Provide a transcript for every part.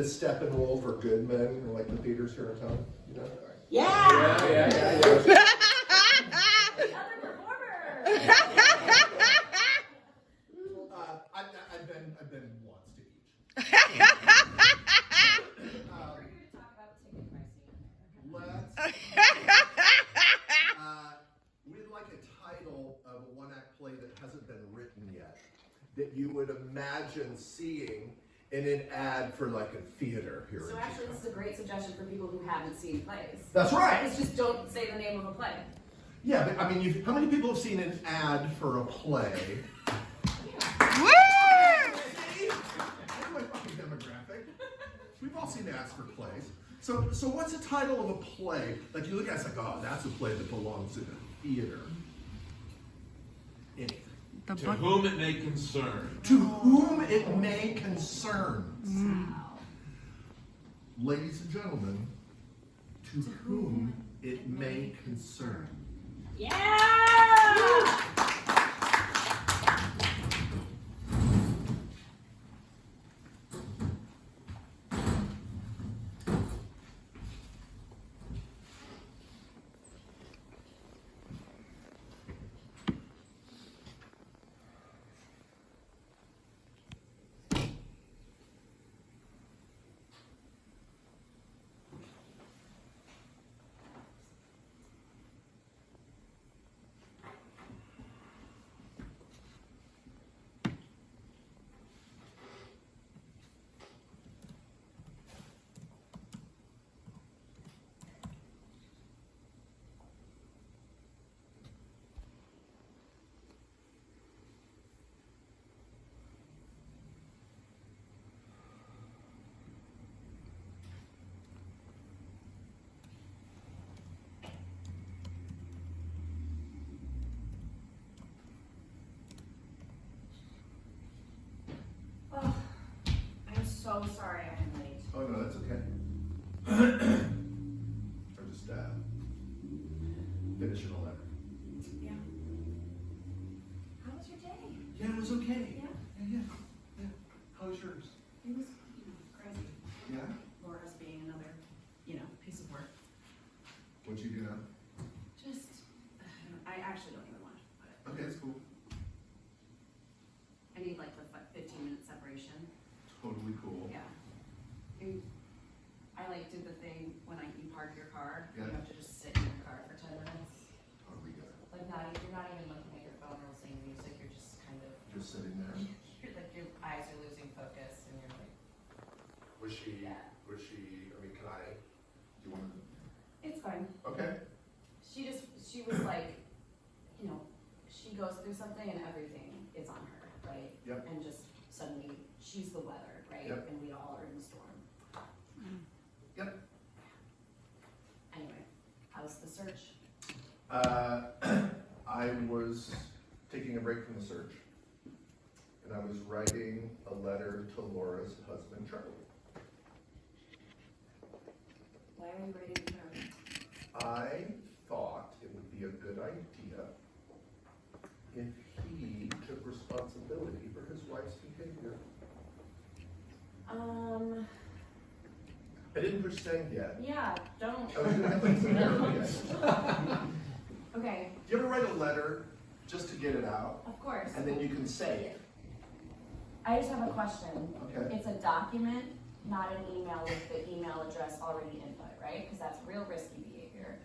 Step and roll for good men, like the theaters here in town, you know? Yeah! The other performer! I've been once to each. We're going to talk about ticket pricing. We'd like a title of a one-act play that hasn't been written yet, that you would imagine seeing in an ad for like a theater here. So actually, this is a great suggestion for people who haven't seen plays. That's right. It's just don't say the name of a play. Yeah, but I mean, how many people have seen an ad for a play? Woo! That's my fucking demographic. We've all seen ads for plays. So what's the title of a play? Like you look at it, it's like, oh, that's a play that belongs in a theater. Anything. To whom it may concern. To whom it may concern. Wow. Ladies and gentlemen, to whom it may concern. Yeah! Oh, I'm so sorry I'm late. Oh no, that's okay. Or just finishing a letter. Yeah. How was your day? Yeah, it was okay. Yeah. Yeah. How was yours? It was, crazy. Yeah? Laura's being another, piece of work. What'd you do now? Just, I actually don't even want to, but Okay, that's cool. I need like the 15-minute separation. Totally cool. Yeah. I did the thing when you park your car, Yeah. you have to just sit in your car for 10 minutes. Totally good. Like you're not even looking at your phone or listening to music, you're just kind of, Just sitting there. you're like your eyes are losing focus and you're like, Was she, Yeah. I mean, can I, do you want to? it's fine. Okay. She was like, she goes through something and everything is on her, right? Yep. And just suddenly she's the weather, right? Yep. And we all are in the storm. Yep. Anyway, how's the search? I was taking a break from the search, and I was writing a letter to Laura's husband, Charlie. Why are you writing to her? I thought it would be a good idea if he took responsibility for his wife's behavior. I didn't push send yet. Yeah, don't. I was gonna have things in there, okay. Okay, Do you ever write a letter just to get it out, of course. and then you can say it? I just have a question. Okay. It's a document, not an email with the email address already input, right? Because that's real risky behavior.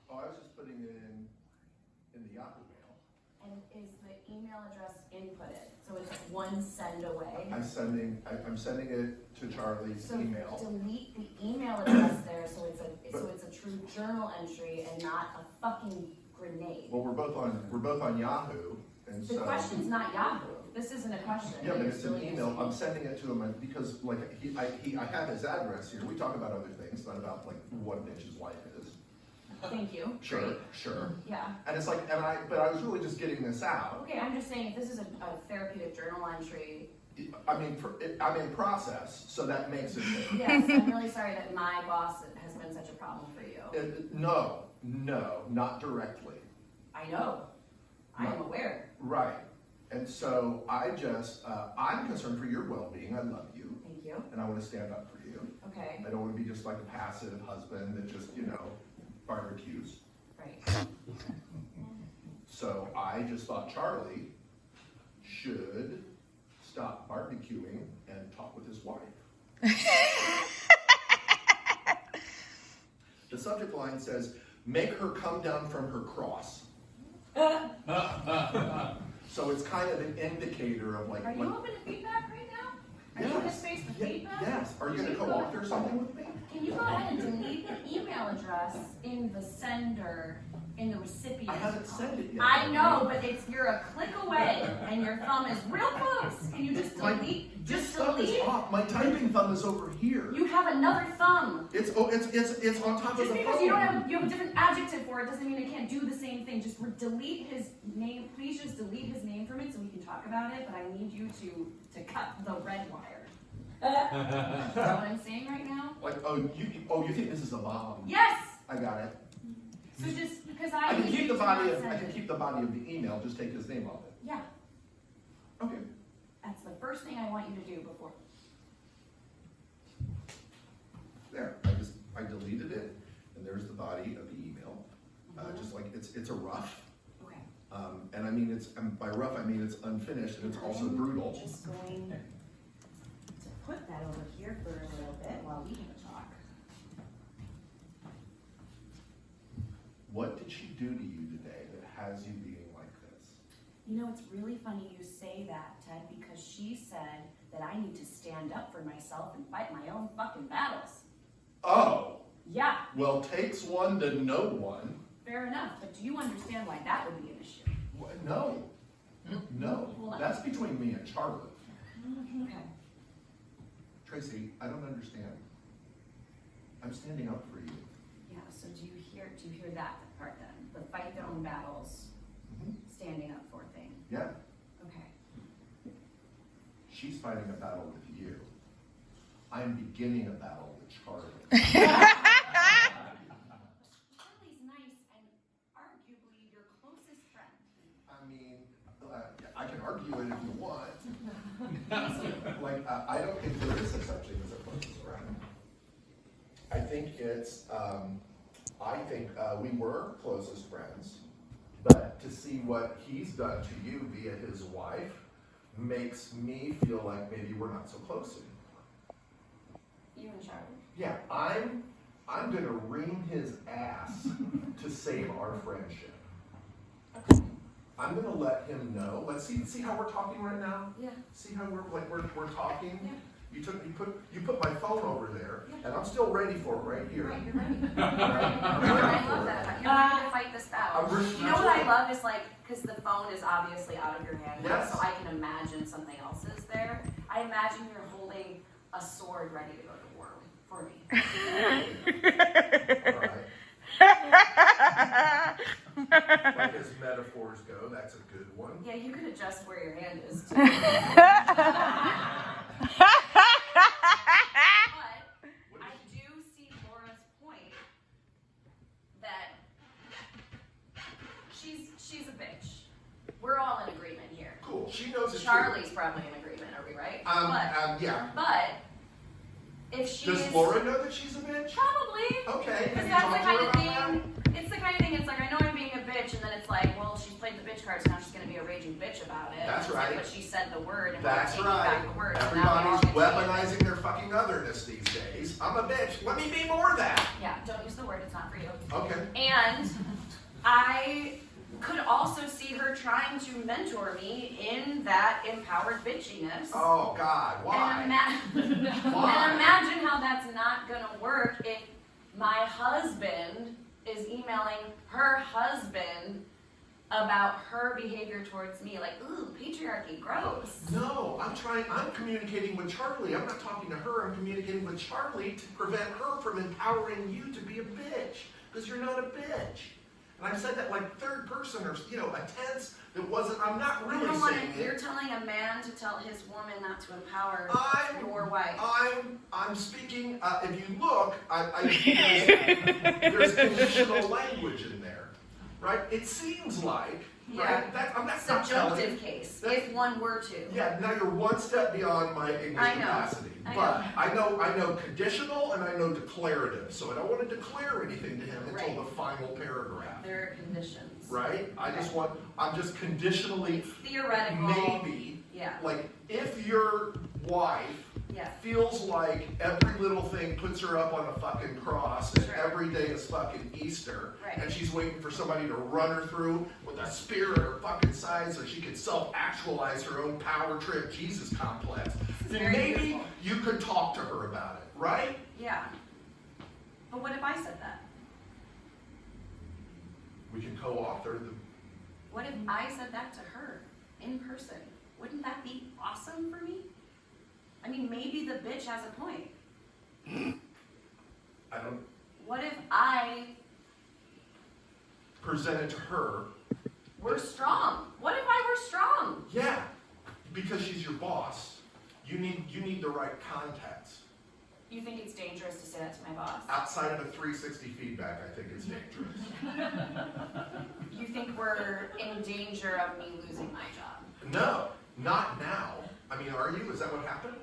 Oh, I was just putting it in the Yahoo mail. And is the email address inputted? So it's one send away? I'm sending it to Charlie's So email. delete the email address there so it's a true journal entry and not a fucking grenade. Well, we're both on Yahoo, and The so. question's not Yahoo. This isn't a question. Yeah, but You're it's an still email. using- I'm sending it to him because, like, I have his address here. We talk about other things, not about like what a bitch's life is. Thank you. Sure, Great. sure. Yeah. And it's like, but I was really just getting this out. Okay, I'm just saying if this is a therapeutic journal entry, I'm in process, so that makes it. yes, I'm really sorry that my boss has been such a problem for you. No, not directly. I know. I am aware. Right. And so I just, I'm concerned for your well-being. I love you. Thank you. And I want to stand up for you. Okay. I don't want to be just like a passive husband that just, barbecues. Right. So I just thought Charlie should stop barbecuing and talk with his wife. The subject line says, make her come down from her cross. So it's kind of an indicator of like. Are you open to feedback right now? Are you in a space for feedback? Yes. Are you going to co-author something with me? Can you go ahead and delete the email address in the sender, in the recipient? I haven't sent it yet. I know, but you're a click away and your thumb is real close. Can you just delete? This Just thumb is delete? off. My typing thumb is over here. You have another thumb. It's on top of Just the because phone. you have a different adjective for it doesn't mean it can't do the same thing. Just delete his name. Please just delete his name from it so we can talk about it. But I need you to cut the red wire. You know what I'm saying right now? Like, you think this is a bomb? Yes. I got it. So just because I can need keep you the to body not of send it. the email. Just take his name off it. Yeah, Okay. that's the first thing I want you to do before. There. I deleted it, and there's the body of the email. Just like it's a rough. Okay. And I mean by rough I mean it's unfinished and it's also brutal. I'm just going to put that over here for a little bit while we have a talk. What did she do to you today that has you being like this? You know, it's really funny you say that, Ted, because she said that I need to stand up for myself and fight my own fucking battles. Oh. Yeah, Well, takes one to know one. fair enough, but do you understand why that would be an issue? What? No. No. That's between me and Charlie. Okay. Tracy, I don't understand. I'm standing up for you. Yeah, so do you hear that part then? The fight their own battles, standing up for thing. Yeah. Okay. She's fighting a battle with you. I'm beginning a battle with Charlie. Charlie's nice and arguably your closest friend. I mean, I can argue it if you want. I don't think there is such thing as a closest friend. I think we were closest friends, but to see what he's done to you via his wife makes me feel like maybe we're not so close anymore. You and Charlie? Yeah, I'm gonna wring his ass to save our friendship. Okay. I'm gonna let him know. Let's see how we're talking right now. Yeah. See how we're talking. Yeah. You put my phone over there, and I'm still ready for it right here. Right, you're ready. I'm ready I for love it. that. You're ready to fight this battle. I'm ready- You know what I love is because the phone is obviously out of your hand now, Yes. so I can imagine something else is there. I imagine you're holding a sword ready to go to war for me. All right. Like as metaphors go, that's a good one. Yeah, you can adjust where your hand is too. But I do see Laura's point that she's a bitch. We're all in agreement here. Cool. She knows it's Charlie's probably in agreement, are we right? yeah. But if she Does is Laura know that she's a bitch? probably Okay. because Have you that's talked the to kind her of about that? thing. It's the kind of thing. It's like I know I'm being a bitch, and then it's like, well, she's played the bitch card, so now she's going to be a raging bitch about it. That's It's right. Like, but she said the word, and That's we're taking right. back the word. So now we all Everybody's get to- weaponizing their fucking otherness these days. I'm a bitch. Let me be more of that. Yeah, don't use the word. It's not for you. Okay. And I could also see her trying to mentor me in that empowered bitchiness. Oh God, why? And Why? imagine how that's not gonna work if my husband is emailing her husband about her behavior towards me. Like, ooh, patriarchy, gross. No, I'm communicating with Charlie. I'm not talking to her. I'm communicating with Charlie to prevent her from empowering you to be a bitch. Because you're not a bitch. And I said that like third person or, a tense that wasn't, I'm not really saying You're it. telling a man to tell his woman not to empower I'm- your wife. I'm speaking, if you look, there's conditional language in there, right? It seems like Yeah. right? That's not telling. Subjunctive case, That's- if one were to. Yeah, now you're one step beyond my English I know. capacity. I But I know conditional and I know declarative, so I don't want to declare anything to him until Right. the final paragraph. There are conditions. Right? I'm just conditionally, Theoretical. maybe, Yeah, like, if your wife yeah. feels like every little thing puts her up on a fucking cross and Sure. every day is fucking Easter, Right. and she's waiting for somebody to run her through with a spear in her fucking side so she can self-actualize her own power trip Jesus complex, then very maybe beautiful. you could talk to her about it, right? Yeah. But what if I said that? We can co-author the. What if I said that to her in person? Wouldn't that be awesome for me? I mean, maybe the bitch has a point. I don't What if I present it to her. were strong? What if I were strong? Yeah, because she's your boss. You need the right context. You think it's dangerous to say that to my boss? Outside of a 360 feedback, I think it's dangerous. You think we're in danger of me losing my job? No, not now. I mean, are you? Is that what happened?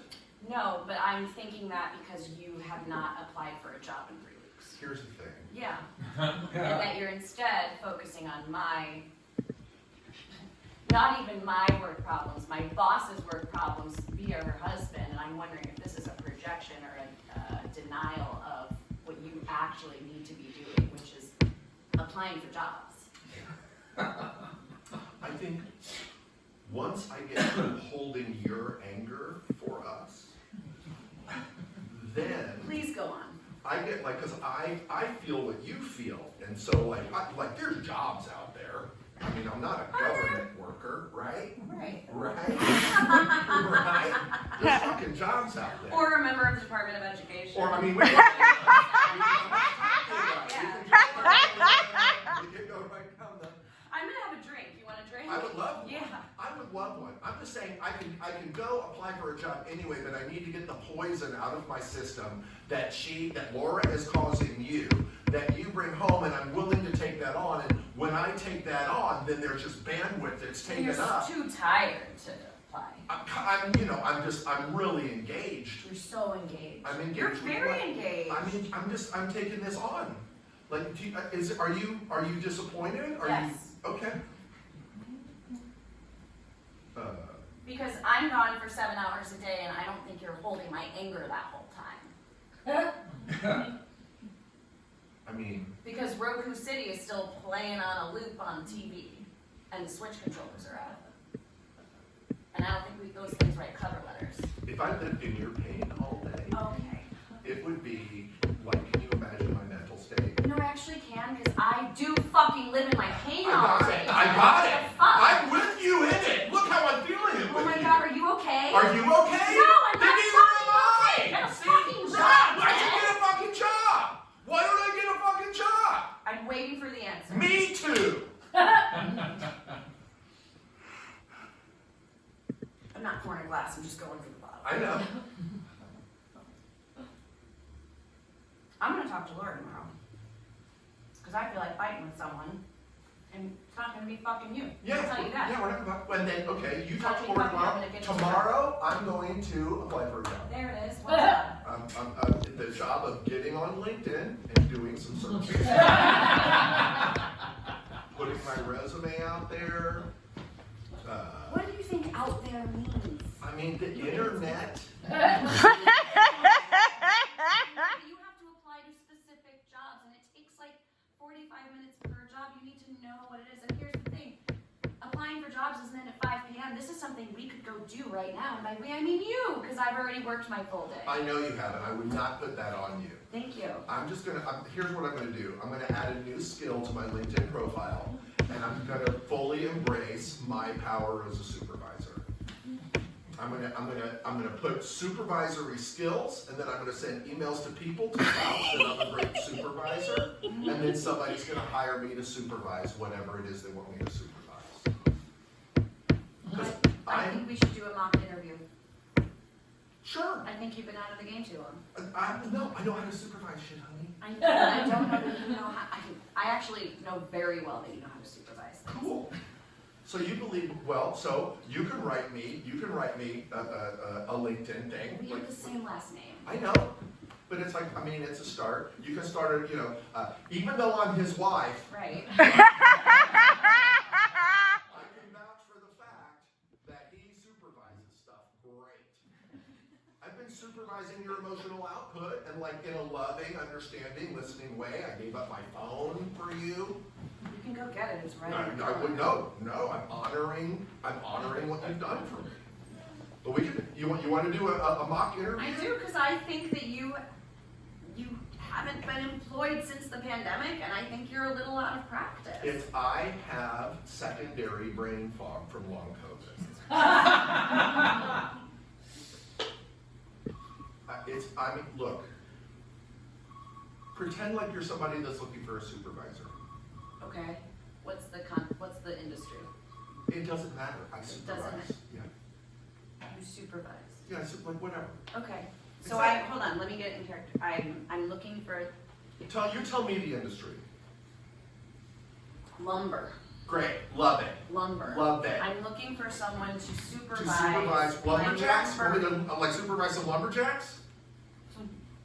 No, but I'm thinking that because you have not applied for a job in 3 weeks. Here's the thing. Yeah. And that you're instead focusing on not even my work problems, my boss's work problems via her husband, and I'm wondering if this is a projection or a denial of what you actually need to be doing, which is applying for jobs. I think once I get through holding your anger for us, then Please go on. I get because I feel what you feel, and so like there's jobs out there. I mean, I'm not a government worker, right? Right. Right? Right? There's fucking jobs out there. Or a member of the Department of Education. Or I mean, we can go right down the. I'm gonna have a drink. You want a drink? I would love one. Yeah. I would love one. I'm just saying I can go apply for a job anyway, but I need to get the poison out of my system that Laura is causing you, that you bring home, and I'm willing to take that on. And when I take that on, then there's just bandwidth that's taken You're up. too tired to apply. I'm really engaged. You're so engaged. I'm engaged. You're with very what- engaged. I mean, I'm taking this on. Like, are you disappointed? Are Yes. you okay? Because I'm gone for 7 hours a day, and I don't think you're holding my anger that whole time. I mean, Because Roku City is still playing on a loop on TV, and the Switch controllers are out. And I don't think those things write cover letters. if I lived in your pain all day, Okay. it would be like, can you imagine my mental state? No, I actually can, because I do fucking live in my pain I all got day. it. I got it. What the fuck? I'm with you in it. Look how I'm feeling it Oh with my you. god, are you okay? Are you okay? No, I'm Then not neither am fucking okay. I. Get a See? fucking job, Right. Why don't man. you get a fucking job? Why don't I get a fucking job? I'm waiting for the answer. Me too. I'm not pouring a glass, I'm just going for the bottle. I know. I'm gonna talk to Laura tomorrow. Because I feel like fighting with someone, and it's not gonna be fucking you. Yeah, I'll tell you that. yeah, we're not about, and then, okay, you talk to Fucking Laura fucking, I'm tomorrow. gonna get Tomorrow, I'm going to apply for a job. There it is. What's up? I'm the job of getting on LinkedIn and doing some searches. Putting my resume out there. What do you think out there means? I mean, the internet. You have to apply to specific jobs, and it takes like 45 minutes per job. You need to know what it is. And here's the thing. Applying for jobs isn't at 5 p.m. This is something we could go do right now. And by we, I mean you, because I've already worked my full day. I know you haven't. I would not put that on you. Thank you. Here's what I'm gonna do. I'm gonna add a new skill to my LinkedIn profile, and I'm gonna fully embrace my power as a supervisor. I'm gonna put supervisory skills, and then I'm gonna send emails to people to vouch that I'm a great supervisor, and then somebody's gonna hire me to supervise whatever it is they want me to supervise. 'Cause I think we should do a mock interview. Sure. I think you've been out of the game too long. I know how to supervise shit, honey. I don't know that you know how. I actually know very well that you know how to supervise things. Cool. So you believe, well, so you can write me a LinkedIn thing. We have the same last name. I know, but it's like, I mean, it's a start. You can start it, even though I'm his wife. Right. I can vouch for the fact that he supervises stuff great. I've been supervising your emotional output and like in a loving, understanding, listening way. I gave up my phone for you. You can go get it. It's right. I would no. I'm honoring what you've done for me. But we can. You want to do a mock interview? I do, because I think that you haven't been employed since the pandemic, and I think you're a little out of practice. I have secondary brain fog from long COVID. Look. Pretend like you're somebody that's looking for a supervisor. Okay. What's the industry? It doesn't matter. I supervise. doesn't. Yeah. You supervise. Yeah. Like whatever. Okay. It's So like- hold on. Let me get in character. I'm looking for You tell me the industry. lumber. Great. Love it. Lumber. Love it. I'm looking for someone to supervise. To supervise lumberjacks? my Want me lumber- to supervise some lumberjacks?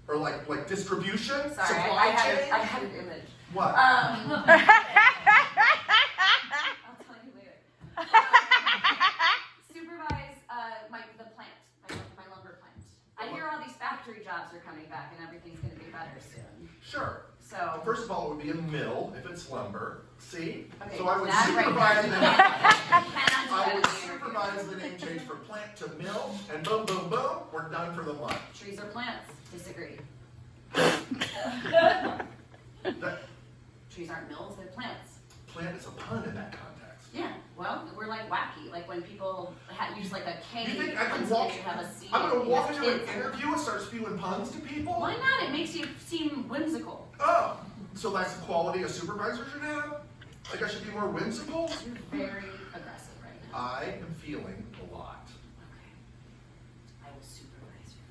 Or like distribution? Sorry, Supply I chain? had an image. What? I'll tell you later. Supervise the plant, my lumber plant. I hear all these factory jobs are coming back and everything's going to be better soon. Sure. So First of all, it would be a mill if it's lumber. See? okay, So I would that supervise right the name change from plant to mill, and boom, boom, boom, we're done for the month. Trees are plants. Disagree. That Trees aren't mills, they're plants. plant is a pun in that context. Yeah, well, we're like wacky. Like when people use like a cane. You think I can when walk? you have a seed, I'm going to you walk have into an kids. interview and start spewing puns to people? Why not? It makes you seem whimsical. Oh, so that's the quality a supervisor should have? Like I should be more whimsical? You're very aggressive right now. I am feeling a lot. Okay. I will supervise you.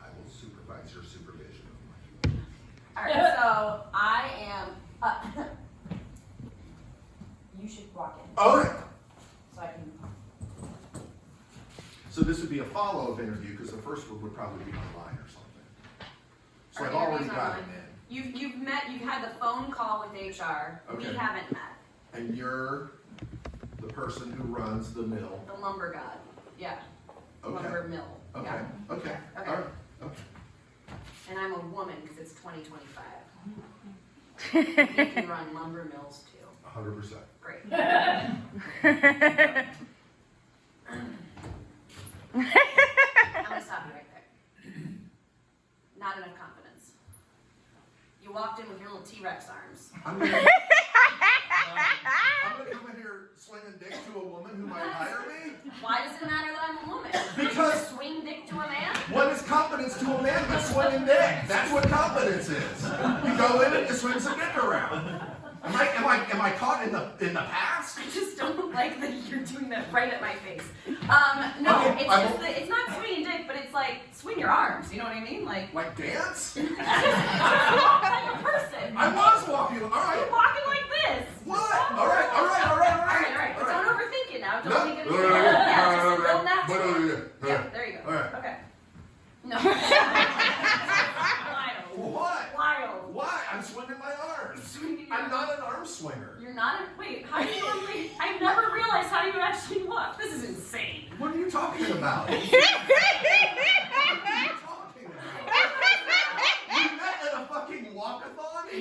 I will supervise your supervision of my. Alright, so I am you should walk in. Okay. So I can So this would be a follow-up interview because the first one would probably be online or something. So Our I've already interview's got online. it in. You've had the phone call with HR. Okay. We haven't met. And you're the person who runs the mill. The lumber god. Yeah. Okay. Lumber mill. Okay. Yeah. Okay. Okay. All right. Okay. And I'm a woman because it's 2025. You can run lumber mills too. 100%. Great. I'm gonna stop you right there. Not enough confidence. You walked in with your little T-Rex arms. I'm gonna come in here slinging dick to a woman who might hire me. Why does it matter that I'm a woman? Because- You swing dick to a man? What is confidence to a man but swinging dick? That's what confidence is. You go in and you swing some dick around. Am I caught in the past? I just don't like that you're doing that right at my face. No, Okay, it's not swinging dick, but it's like swing your arms. You know what I mean? Like Dance? just walk like a person. I was walking. All You're right. walking like this. What? All right. But don't overthink it now. Don't No. make it. No. Yeah, just a real natural. Yeah. Yeah, there you go. All right. Okay. No. Wild. What? Wild. Why? I'm swinging my arms. Swinging your I'm not an arm swinger. You're not a, wait, how do you normally, I've never realized how you actually walk. This is insane. What are you talking about? What are you talking about? We met at a fucking walkathon? I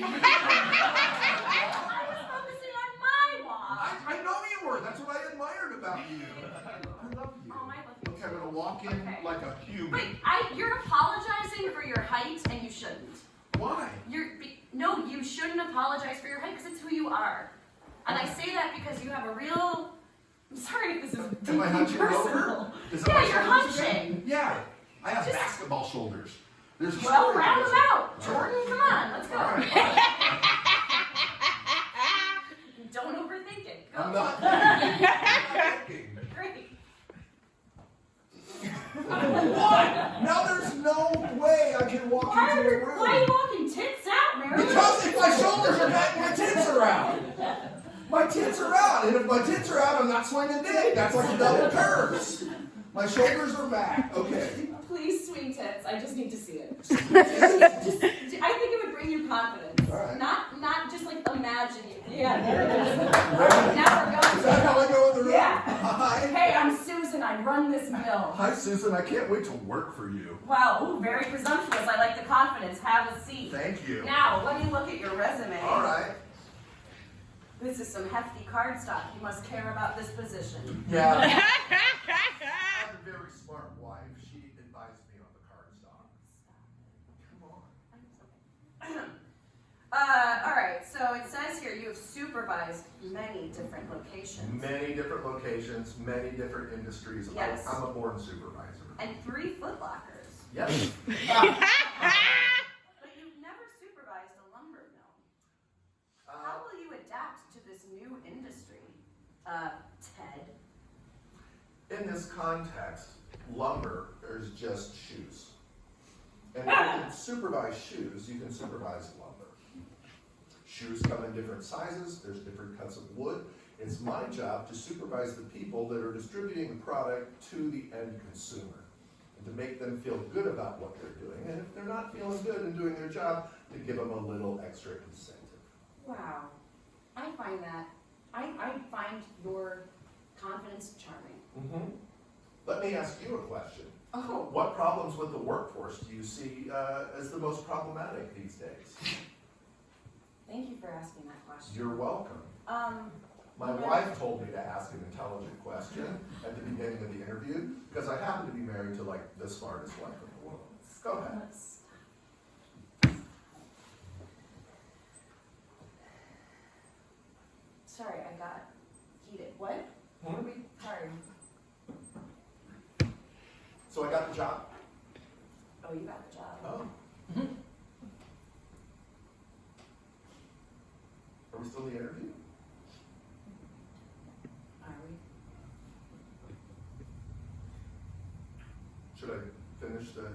was focusing on my walk. I know you were. That's what I admired about you. I love you. Oh, I love you. Okay, I'm gonna walk in Okay. like a human. Wait, you're apologizing for your height and you shouldn't. Why? No, you shouldn't apologize for your height because it's who you are. And I say that because you have a real, I'm sorry if this is Am I hunching personal. over? Is that Yeah, my you're shoulders again? hunching. Yeah. I have Just- basketball shoulders. There's a Well, story round to them this. out. Jordan, come on, let's go. All right. Don't overthink it. Go. I'm not thinking. Great. What? Now there's no way I can walk Why into a are room. you walking tits out, Mary? Because if my shoulders are back, my tits are out. My tits tits are out, and if my tits are out, I'm not swinging dick. That's like a double curse. My shoulders are back. Okay. Please swing tits. I just need to see it. I think it would bring you confidence. All right. Not just like imagine you. Yeah, there it is. Now we're going. Is that how I go in the room? Yeah. Hi. Hey, I'm Susan. I run this mill. Hi, Susan. I can't wait to work for you. Wow, ooh, very presumptuous. I like the confidence. Have a seat. Thank you. Now, let me look at your resume. All right. This is some hefty cardstock. You must care about this position. Yeah. I have a very smart wife. She advised me on the cardstock. Come on. All right, so it says here you have supervised many different locations. Many different locations, many different industries. Yes. I'm a born supervisor. And 3 Foot Lockers. Yes. But you've never supervised a lumber mill. How will you adapt to this new industry, Ted? In this context, lumber is just shoes. And if you can supervise shoes, you can supervise lumber. Shoes come in different sizes, there's different cuts of wood. It's my job to supervise the people that are distributing the product to the end consumer, and to make them feel good about what they're doing. And if they're not feeling good and doing their job, to give them a little extra incentive. Wow. I find that, I find your confidence charming. Mm-hmm. Let me ask you a question. Oh. What problems with the workforce do you see as the most problematic these days? Thank you for asking that question. You're welcome. My wife told me to ask an intelligent question at the beginning of the interview because I happen to be married to like the smartest wife in the world. Go ahead. Sorry, I got heated. What? Hmm? Sorry. So I got the job. Oh, you got the job. Oh. Are we still in the interview? Are we? Should I finish the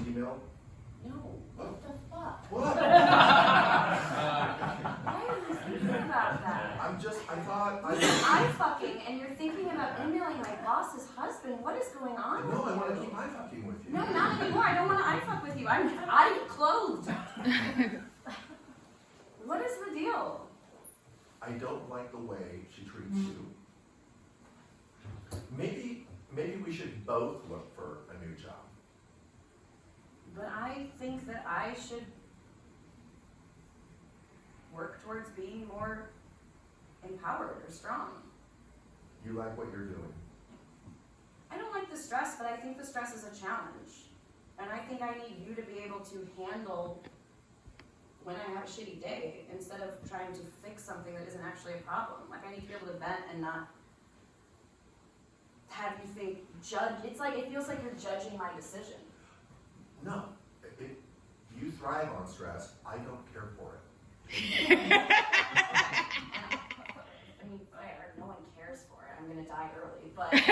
email? No. What the fuck? What? Why are you thinking about that? I thought I'm fucking, and you're thinking about emailing my boss's husband. What is going on No, with I you? want to keep my fucking with you. No, not anymore. I don't want to eye-fuck with you. I'm clothed. What is the deal? I don't like the way she treats you. Maybe we should both look for a new job. But I think that I should work towards being more empowered or strong. You like what you're doing. I don't like the stress, but I think the stress is a challenge. And I think I need you to be able to handle when I have a shitty day instead of trying to fix something that isn't actually a problem. Like, I need to be able to vent and not have you think, it's like, it feels like you're judging my decision. No, you thrive on stress. I don't care for it. I mean, fair, no one cares for it. I'm gonna die early, but. Didn't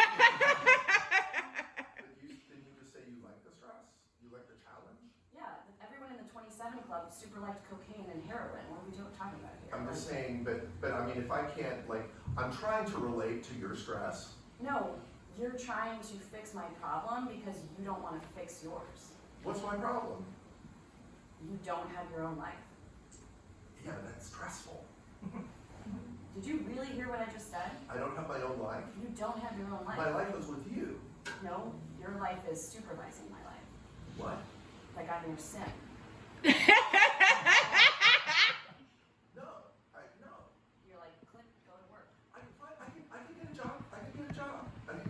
you just say you like the stress? You like the challenge? Yeah, everyone in the 27 Club super liked cocaine and heroin. What are we talking about here? I'm just saying, but I mean, if I can't, like, I'm trying to relate to your stress. No, you're trying to fix my problem because you don't want to fix yours. What's my problem? You don't have your own life. Yeah, that's stressful. Did you really hear what I just said? I don't have my own life. You don't have your own life. My life is with you. No, your life is supervising my life. What? Like I'm your sim. No. You're like, click, go to work. I can get a job. I can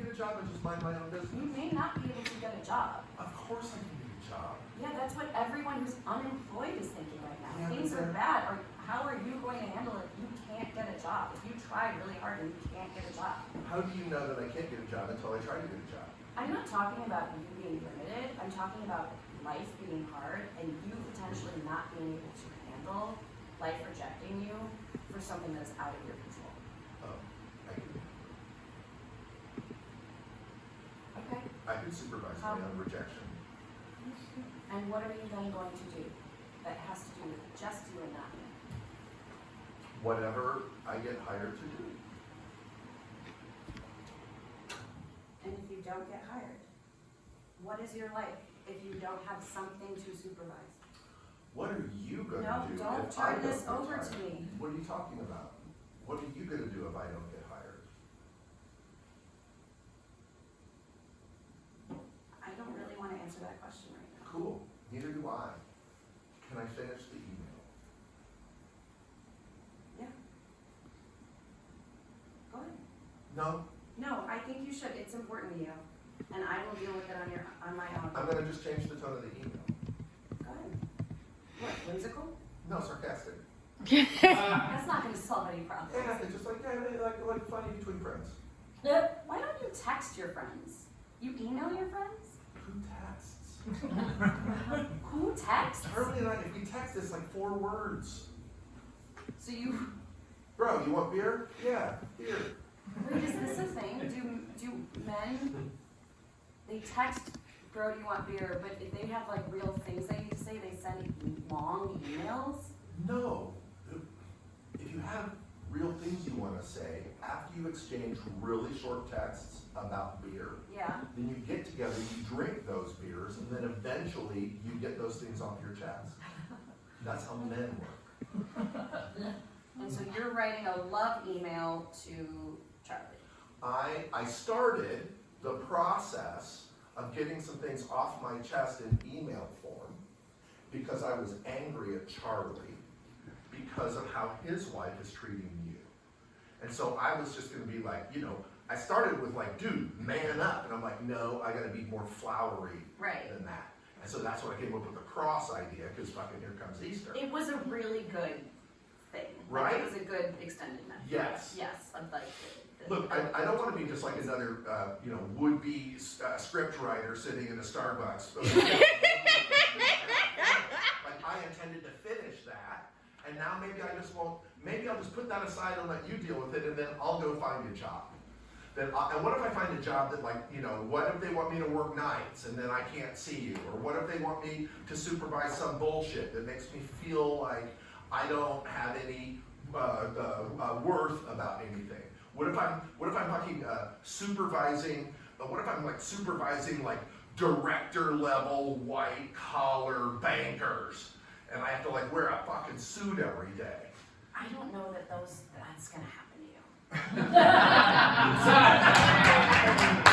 get a job and just mind my own business. You may not be able to get a job. Of course I can get a job. Yeah, that's what everyone who's unemployed is thinking right now. Yeah, Things but are bad. Or how are you going to handle it if you can't get a job? If you try really hard and you can't get a job? How do you know that I can't get a job until I try to get a job? I'm not talking about you being limited. I'm talking about life being hard and you potentially not being able to handle life rejecting you for something that's out of your control. Oh, Okay. I can supervise my own rejection. And what are you then going to do that has to do with just you and not me? whatever I get hired to do. And if you don't get hired, what is your life if you don't have something to supervise? What are you gonna No, do don't if I turn don't this get over hired? to me. What are you talking about? What are you gonna do if I don't get hired? I don't really want to answer that question right now. Cool, neither do I. Can I finish the email? Yeah. Go ahead. No, No, I think you should. It's important to you. And I will deal with it on my own. I'm gonna just change the tone of the email. Go ahead. What, whimsical? No, sarcastic. That's not going to solve any problems. Yeah, it's just like, yeah, like funny between friends. Why don't you text your friends? You email your friends? Who texts? Who texts? Charlie and I, if we text, it's like 4 words. So you, Bro, you want beer? Yeah, beer. wait, is this a thing? Do men, they text, bro, do you want beer? But if they have like real things they need to say, they send long emails? No. If you have real things you want to say, after you exchange really short texts about beer, Yeah. then you get together, you drink those beers, and then eventually you get those things off your chest. That's how men work. And so you're writing a love email to Charlie. I started the process of getting some things off my chest in email form because I was angry at Charlie because of how his wife is treating you. And so I was just gonna be like, I started with like, dude, man up. And I'm like, no, I gotta be more flowery Right. than that. And so that's when I came up with the cross idea, because fucking here comes Easter. It was a really good thing. Like, Right? it was a good extended method. Yes. Yes, I'd like to. Look, I don't want to be just like another, would-be script writer sitting in a Starbucks. Like, I intended to finish that, and now maybe I just won't, maybe I'll just put that aside and let you deal with it, and then I'll go find a job. And what if I find a job that, like, what if they want me to work nights and then I can't see you? Or what if they want me to supervise some bullshit that makes me feel like I don't have any worth about anything? What if I'm fucking supervising? What if I'm like supervising like director level white collar bankers, and I have to like wear a fucking suit every day? I don't know that that's gonna happen to you.